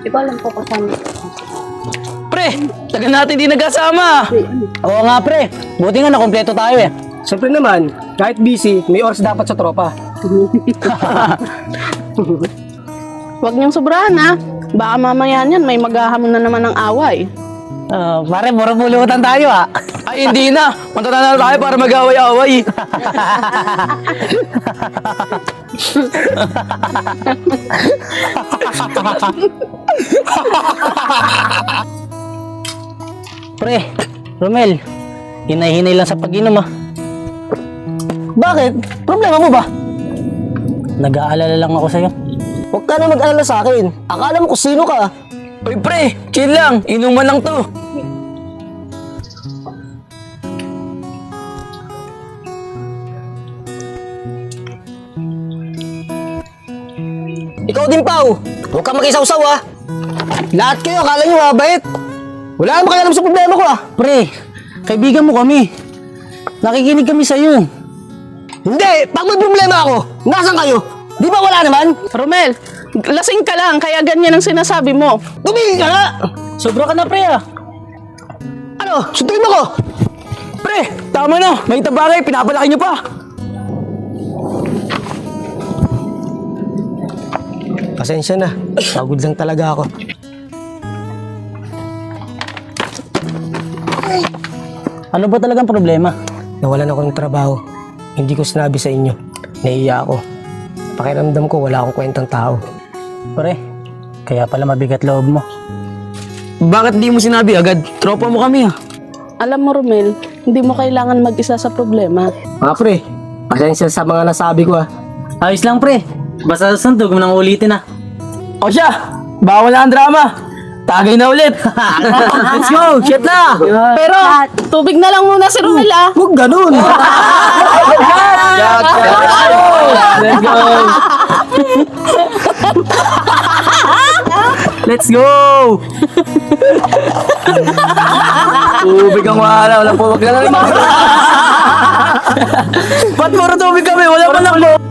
Di ko alam po kasama. Pre, tagal natin di nagkasama. Oo nga pre, buti nga nakompleto tayo eh. Siyempre naman, kahit busy, may oras dapat sa tropa. Huwag niyang sobrahan ha. Baka mamaya niyan may maghahamon na naman ng away. Pare, mura bulutan tayo ah. Ay, hindi na. Matanda na tayo para mag-away-away. Pre, Romel, hinay-hinay lang sa pag-inom ah. Bakit? Problema mo ba? Nag-aalala lang ako sa'yo. Huwag ka na mag-alala sa akin. Akala mo kung sino ka. Uy, pre, chill lang. Inuman lang to. Ikaw din, Pao. Huwag ka mag-isaw-saw, ha. Lahat kayo, akala nyo mabait. Wala naman kayo alam sa problema ko, ha. Pre, kaibigan mo kami. Nakikinig kami sa'yo. Hindi, pag may problema ako, nasan kayo? Di ba wala naman? Romel, lasing ka lang kaya ganyan ang sinasabi mo. Tumigil ka nga. Sobra ka na pre ah. Ano, suntuin mo ko. Pre, tama na. May tabagay, pinapalaki nyo pa. Pasensya na, pagod lang talaga ako. Ano ba talagang problema? Nawalan ako ng trabaho. Hindi ko sinabi sa inyo. Naiiya ako. Pakiramdam ko wala akong kwentang tao. Pre, kaya pala mabigat loob mo. Bakit di mo sinabi agad? Tropa mo kami, ah. Alam mo Romel, hindi mo kailangan mag-isa sa problema. Mga pre, pasensya sa mga nasabi ko, ha. Ayos lang pre. Basta sundog mo nang ulitin ah. O siya, bawal na ang drama. Tagay na ulit. Let's go, shit na. Pero, tubig na lang muna si Romel ah. Huwag ganun. Let's go. Let's go. Tubig ang wala. Walang po. Wag ka na rin. Ba't puro tubig kami? Wala pa lang po.